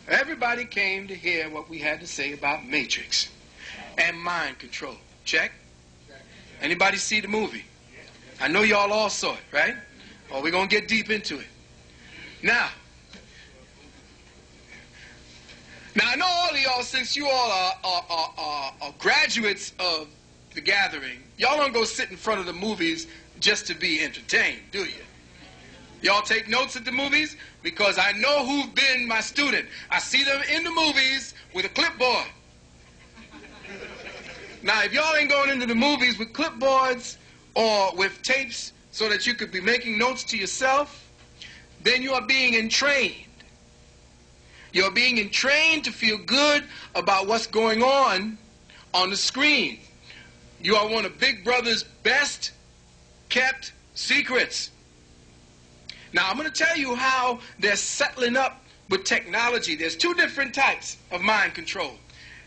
Everybody came to hear what we had to say about Matrix and mind control. Check? Anybody see the movie? I know y'all all saw it, right? Oh, we're going to get deep into it. Now, I know all of y'all, since you all are graduates of the gathering, y'all don't go sit in front of the movies just to be entertained, do you? Y'all take notes at the movies? Because I know who's been my student. I see them in the movies with a clipboard. Now, if y'all ain't going into the movies with clipboards or with tapes so that you could be making notes to yourself, then you are being entrained. You're being entrained to feel good about what's going on the screen. You are one of Big Brother's best kept secrets. Now, I'm going to tell you how they're settling up with technology. There's two different types of mind control.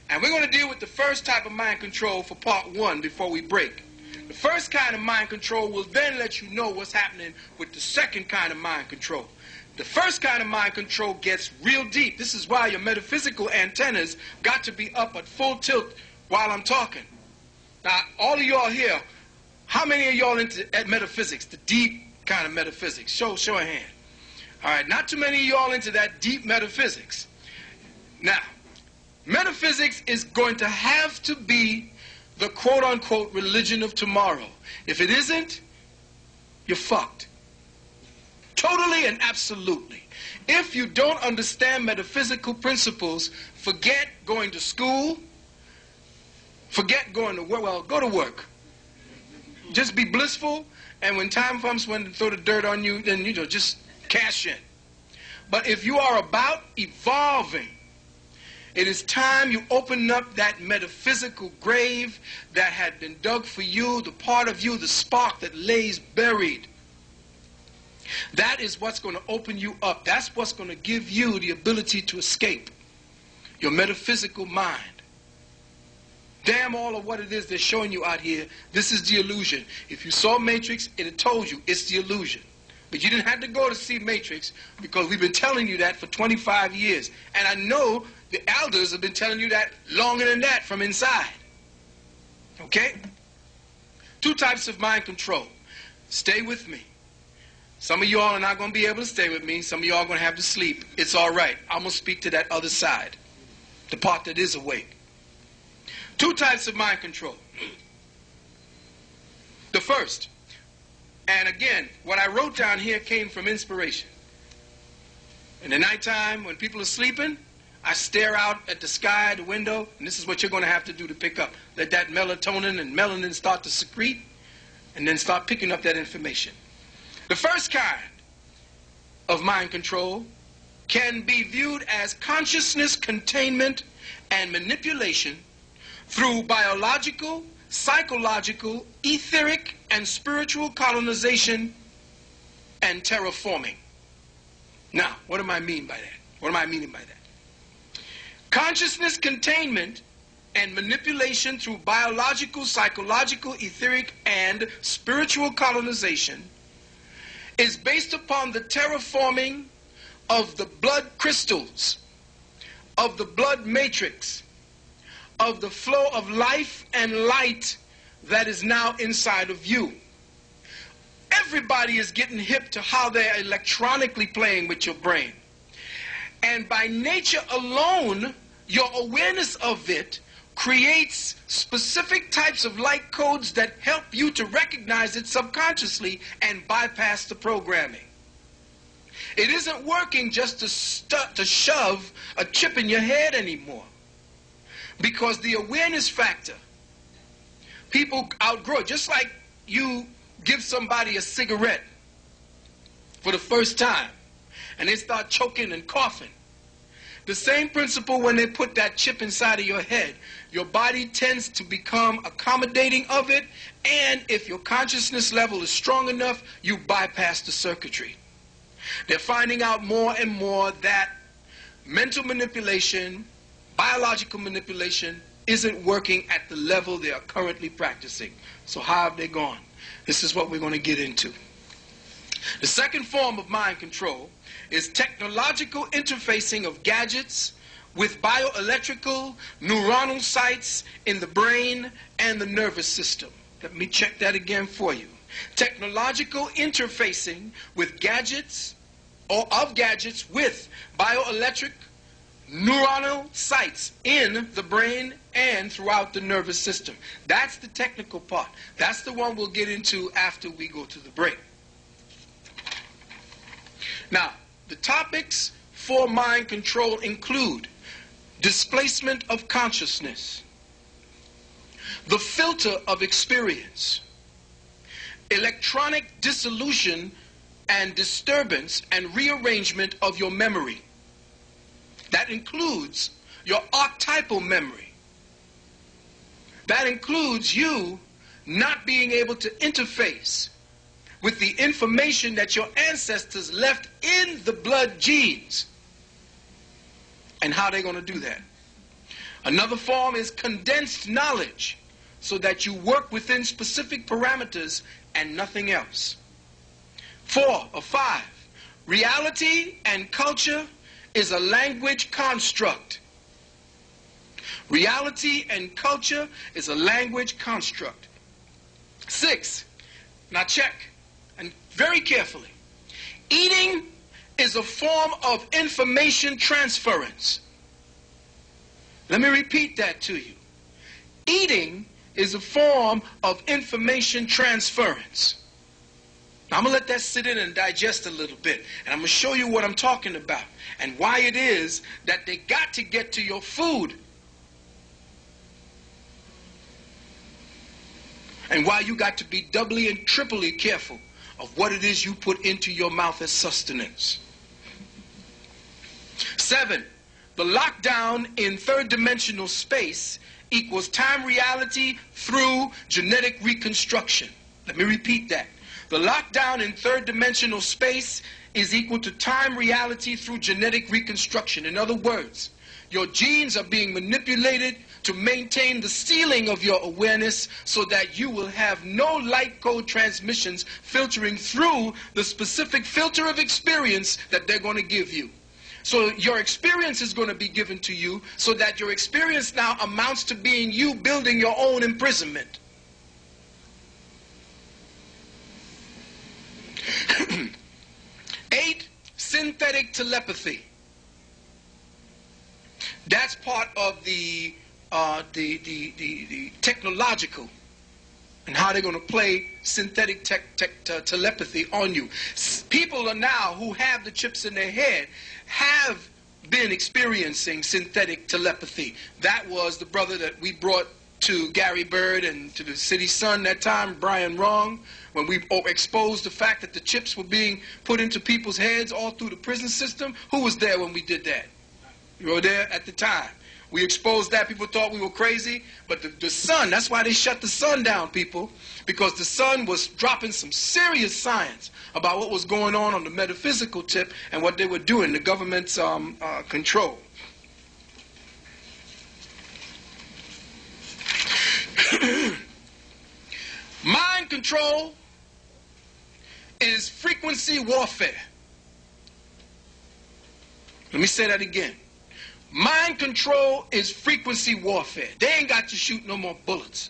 And we're going to deal with the first type of mind control for part one before we break. The first kind of mind control will then let you know what's happening with the second kind of mind control. The first kind of mind control gets real deep. This is why your metaphysical antennas got to be up at full tilt while I'm talking. Now, all of y'all here, how many of y'all into metaphysics, the deep kind of metaphysics? Show a hand. All right, not too many of y'all into that deep metaphysics. Now, metaphysics is going to have to be the quote-unquote religion of tomorrow. If it isn't, you're fucked. Totally and absolutely. If you don't understand metaphysical principles, forget going to school, forget going to work. Well, go to work. Just be blissful, and when time comes when to throw the dirt on you, then, just cash in. But if you are about evolving, it is time you open up that metaphysical grave that had been dug for you, the part of you, the spark that lays buried. That is what's going to open you up. That's what's going to give you the ability to escape your metaphysical mind. Damn all of what it is they're showing you out here, this is the illusion. If you saw Matrix, it had told you it's the illusion. But you didn't have to go to see Matrix because we've been telling you that for 25 years. And I know the elders have been telling you that longer than that from inside. Okay? Two types of mind control. Stay with me. Some of y'all are not going to be able to stay with me. Some of y'all are going to have to sleep. It's all right. I'm going to speak to that other side, the part that is awake. Two types of mind control. The first, and again, what I wrote down here came from inspiration. In the nighttime, when people are sleeping, I stare out at the sky, the window, and this is what you're going to have to do to pick up. Let that melatonin and melanin start to secrete, and then start picking up that information. The first kind of mind control can be viewed as consciousness containment and manipulation through biological, psychological, etheric, and spiritual colonization and terraforming. Now, what do I mean by that? What am I meaning by that? Consciousness containment and manipulation through biological, psychological, etheric, and spiritual colonization is based upon the terraforming of the blood crystals, of the blood matrix, of the flow of life and light that is now inside of you. Everybody is getting hip to how they're electronically playing with your brain. And by nature alone, your awareness of it creates specific types of light codes that help you to recognize it subconsciously and bypass the programming. It isn't working just to shove a chip in your head anymore. Because the awareness factor, people outgrow it. Just like you give somebody a cigarette for the first time and they start choking and coughing. The same principle when they put that chip inside of your head. Your body tends to become accommodating of it, and if your consciousness level is strong enough, you bypass the circuitry. They're finding out more and more that mental manipulation, biological manipulation isn't working at the level they are currently practicing. So how have they gone? This is what we're going to get into. The second form of mind control is technological interfacing of gadgets with bioelectrical neuronal sites in the brain and the nervous system. Let me check that again for you. Technological interfacing with gadgets or of gadgets with bioelectric neuronal sites in the brain and throughout the nervous system. That's the technical part. That's the one we'll get into after we go to the break. Now, the topics for mind control include displacement of consciousness, the filter of experience, electronic dissolution and disturbance and rearrangement of your memory. That includes your archetypal memory. That includes you not being able to interface with the information that your ancestors left in the blood genes and how they're going to do that. Another form is condensed knowledge, so that you work within specific parameters and nothing else. 4 or 5, reality and culture is a language construct. Reality and culture is a language construct. 6, now check, and very carefully. Eating is a form of information transference. Let me repeat that to you. Eating is a form of information transference. Now, I'm going to let that sit in and digest a little bit. And I'm going to show you what I'm talking about and why it is that they got to get to your food. And why you got to be doubly and triply careful of what it is you put into your mouth as sustenance. 7, the lockdown in third-dimensional space equals time reality through genetic reconstruction. Let me repeat that. The lockdown in third-dimensional space is equal to time reality through genetic reconstruction. In other words, your genes are being manipulated to maintain the ceiling of your awareness so that you will have no light code transmissions filtering through the specific filter of experience that they're going to give you. So your experience is going to be given to you so that your experience now amounts to being you building your own imprisonment. 8, synthetic telepathy. That's part of the technological and how they're going to play synthetic telepathy on you. People are now who have the chips in their head have been experiencing synthetic telepathy. That was the brother that we brought to Gary Bird and to the City Sun that time, Brian Wrong, when we exposed the fact that the chips were being put into people's heads all through the prison system. Who was there when we did that? You were there at the time. We exposed that. People thought we were crazy. But the Sun, that's why they shut the Sun down, people, because the Sun was dropping some serious science about what was going on the metaphysical tip and what they were doing, the government's control. Mind control is frequency warfare. Let me say that again. Mind control is frequency warfare. They ain't got to shoot no more bullets.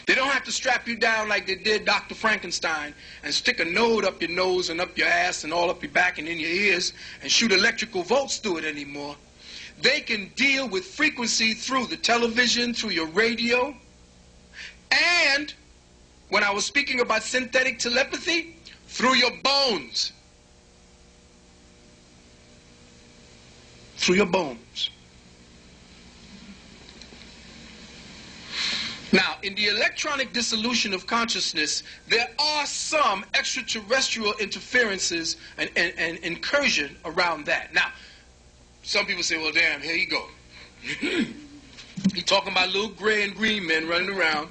They don't have to strap you down like they did Dr. Frankenstein and stick a node up your nose and up your ass and all up your back and in your ears and shoot electrical volts through it anymore. They can deal with frequency through the television, through your radio, and when I was speaking about synthetic telepathy, through your bones. Through your bones. Now, in the electronic dissolution of consciousness, there are some extraterrestrial interferences and incursion around that. Now, some people say, well, damn, here you go. He's talking about little gray and green men running around,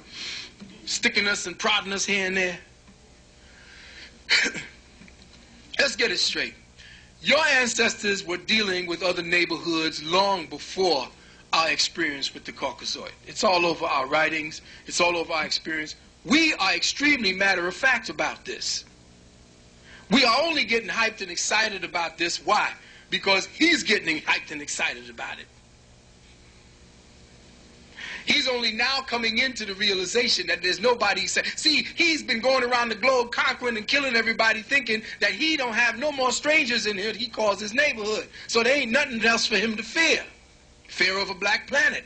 sticking us and prodding us here and there. Let's get it straight. Your ancestors were dealing with other neighborhoods long before our experience with the Caucasoid. It's all over our writings. It's all over our experience. We are extremely matter-of-fact about this. We are only getting hyped and excited about this. Why? Because he's getting hyped and excited about it. He's only now coming into the realization that there's nobody. See, he's been going around the globe conquering and killing everybody, thinking that he don't have no more strangers in here he calls his neighborhood. So there ain't nothing else for him to fear. Fear of a black planet.